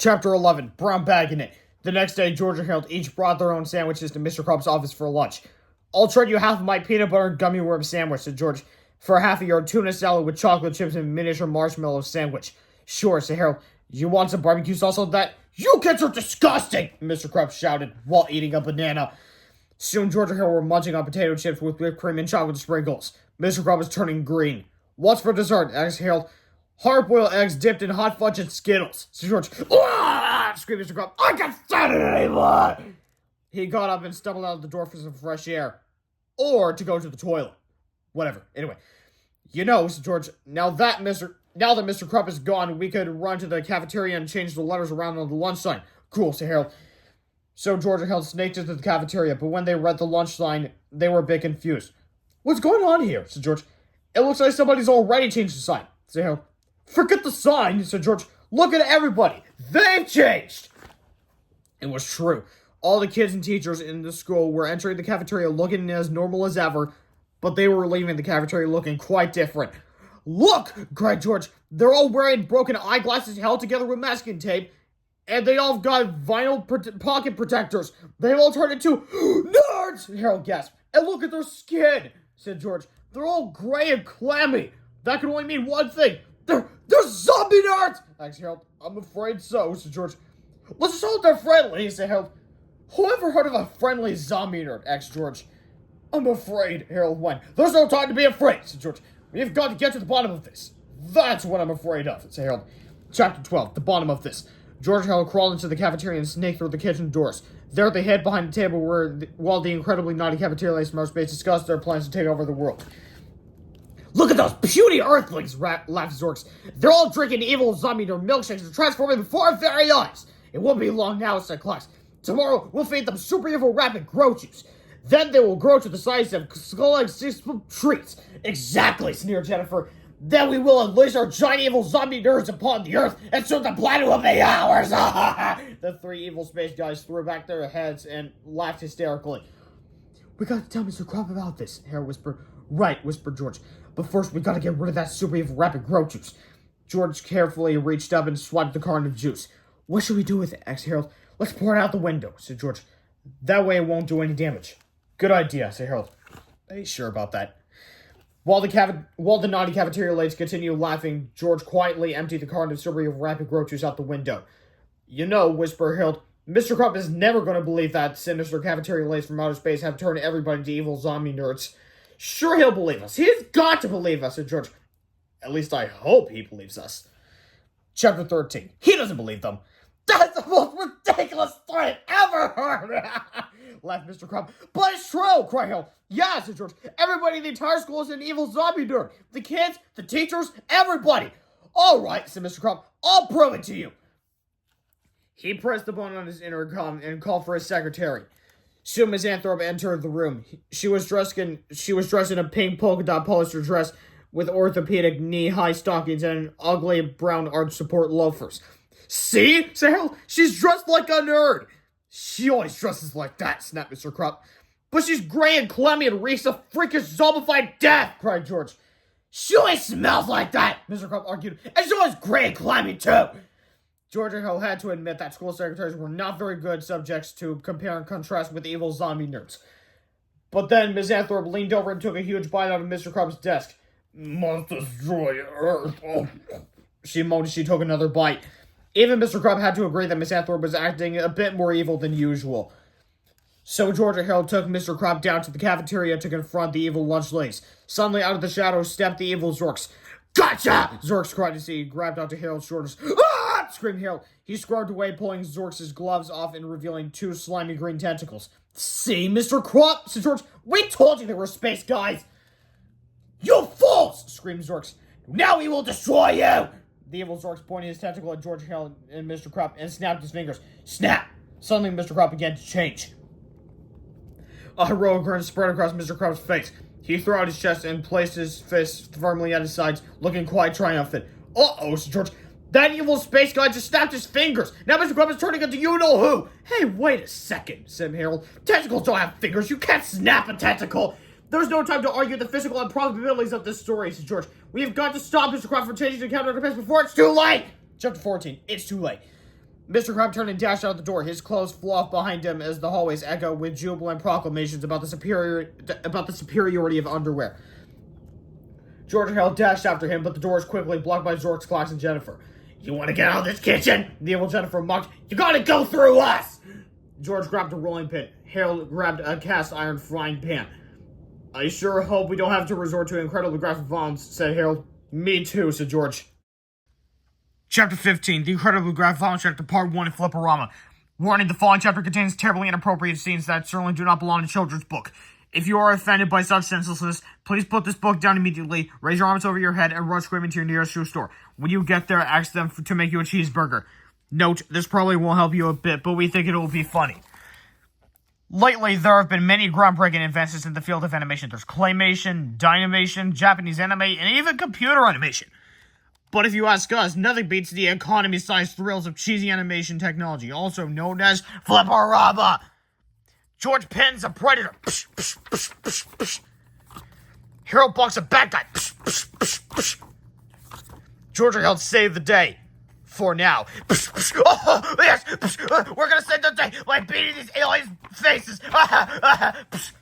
Chapter 11, Brown Bag in It. The next day, George and Harold each brought their own sandwiches to Mr. Crump's office for lunch. "I'll trade you half of my peanut butter and gummy worm sandwich," said George, "for half of your tuna salad with chocolate chips and miniature marshmallow sandwich." "Sure," said Harold. "You want some barbecue sauce on that?" "You kids are disgusting!" Mr. Crump shouted while eating a banana. Soon, George and Harold were munching on potato chips with whipped cream and chocolate sprinkles. Mr. Crump was turning green. "What's for dessert?" asked Harold. "Hard-boiled eggs dipped in hot fudge and Skittles," said George. "Ah!" screamed Mr. Crump. "I can't stand it anymore!" He got up and stumbled out the door for some fresh air. Or to go to the toilet. Whatever. Anyway. "You know," said George, now that Mr. Crump is gone, we could run to the cafeteria and change the letters around on the lunch sign." "Cool," said Harold. So George and Harold snaked into the cafeteria, but when they read the lunch sign, they were a bit confused. "What's going on here?" said George. "It looks like somebody's already changed the sign," said Harold. "Forget the sign," said George. "Look at everybody. They've changed." It was true. All the kids and teachers in the school were entering the cafeteria looking as normal as ever, but they were leaving the cafeteria looking quite different. "Look!" cried George. "They're all wearing broken eyeglasses held together with masking tape, and they all got vinyl pocket protectors. They've all turned into nerds!" Harold gasped. "And look at their skin," said George. "They're all gray and clammy. That can only mean one thing. They're zombie nerds!" asked Harold. "I'm afraid so," said George. "Let's just hope they're friendly," said Harold. "Who ever heard of a friendly zombie nerd?" asked George. "I'm afraid," Harold whined. "There's no time to be afraid," said George. "We've got to get to the bottom of this." "That's what I'm afraid of," said Harold. Chapter 12, The Bottom of This. George and Harold crawled into the cafeteria and snaked through the kitchen doors. There they hid behind a table while the incredibly naughty cafeteria ladies from outer space discussed their plans to take over the world. "Look at those puny earthlings," laughed Zorks. "They're all drinking evil zombie nerd milkshakes and transforming before our very eyes. It won't be long now," said class. "Tomorrow, we'll feed them super evil rapid grow juice. Then they will grow to the size of skull-egg treats." "Exactly," sneered Jennifer. "Then we will unleash our giant evil zombie nerds upon the earth, and soon the planet will be ours." The three evil space guys threw back their heads and laughed hysterically. "We got to tell Mr. Crump about this," Harold whispered. "Right," whispered George. "But first, we got to get rid of that super evil rapid grow juice." George carefully reached up and swiped the carton of juice. "What should we do with it?" asked Harold. "Let's pour it out the window," said George. "That way it won't do any damage." "Good idea," said Harold. "Are you sure about that?" While the naughty cafeteria ladies continued laughing, George quietly emptied the carton of super evil rapid grow juice out the window. "You know," whispered Harold, "Mr. Crump is never going to believe that sinister cafeteria ladies from outer space have turned everybody into evil zombie nerds." "Sure he'll believe us. He's got to believe us," said George. "At least I hope he believes us." Chapter 13. He doesn't believe them. "That's the most ridiculous story I've ever heard," laughed Mr. Crump. "But it's true," cried Harold. "Yeah," said George. "Everybody in the entire school is an evil zombie nerd. The kids, the teachers, everybody." "All right," said Mr. Crump. "I'll prove it to you." He pressed the button on his intercom and called for his secretary. Soon Miss Anthrop entered the room. She was dressed in a pink polka dot polyester dress with orthopedic knee-high stockings and an ugly brown arch support loafers. "See?" said Harold. "She's dressed like a nerd." "She always dresses like that," snapped Mr. Crump. "But she's gray and clammy and reeks of freakish zombified death," cried George. "She always smells like that," Mr. Crump argued. "And she always gray and clammy too." George and Harold had to admit that school secretaries were not very good subjects to compare and contrast with evil zombie nerds. But then Miss Anthrop leaned over and took a huge bite out of Mr. Crump's desk. "Must destroy Earth," she moaned as she took another bite. Even Mr. Crump had to agree that Miss Anthrop was acting a bit more evil than usual. So George and Harold took Mr. Crump down to the cafeteria to confront the evil lunch ladies. Suddenly, out of the shadows stepped the evil Zorks. "Gotcha!" Zorks cried as he grabbed onto Harold's shoulders. "Ah!" screamed Harold. He squirmed away, pulling Zorks' gloves off and revealing two slimy green tentacles. "See, Mr. Crump," said George. "We told you they were space guys." "You fools!" screamed Zorks. "Now we will destroy you!" The evil Zorks pointed his tentacle at George, Harold, and Mr. Crump and snapped his fingers. Snap! Suddenly, Mr. Crump began to change. A heroic grin spread across Mr. Crump's face. He threw out his chest and placed his fists firmly at his sides, looking quite triumphant. "Uh-oh," said George. "That evil space guy just snapped his fingers. Now Mr. Crump is turning into you-know-who." "Hey, wait a second," said Harold. "Tentacles don't have fingers. You can't snap a tentacle." "There's no time to argue the physical improbabilities of this story," said George. "We have got to stop Mr. Crump from changing the counter Underpants before it's too late." Chapter 14. It's too late. Mr. Crab turned and dashed out the door. His clothes flew off behind him as the hallways echoed with jubilant proclamations about the superiority of underwear. George Hale dashed after him, but the door was quickly blocked by Zork's, Clax, and Jennifer. You want to get out of this kitchen? The evil Jennifer mocked. You gotta go through us! George grabbed a rolling pin. Hale grabbed a cast iron frying pan. I sure hope we don't have to resort to incredibly graphic violence, said Harold. Me too, said George. Chapter 15, The Incredibly Graphic Violence Chapter Part 1 in Flipperama. Warning, the following chapter contains terribly inappropriate scenes that certainly do not belong in a children's book. If you are offended by such senselessness, please put this book down immediately, raise your arms over your head, and run screaming to your nearest shoe store. When you get there, ask them to make you a cheeseburger. Note, this probably won't help you a bit, but we think it will be funny. Lately, there have been many groundbreaking advances in the field of animation. There's claymation, dynamation, Japanese anime, and even computer animation. But if you ask us, nothing beats the economy-sized thrills of cheesy animation technology, also known as Flipperama. George pins a predator. Psh, psh, psh, psh, psh. Hero blocks a bad guy. Psh, psh, psh, psh. George helped save the day. For now. Psh, psh. Oh, yes. Psh, we're gonna save the day by beating these aliens' faces. Psh.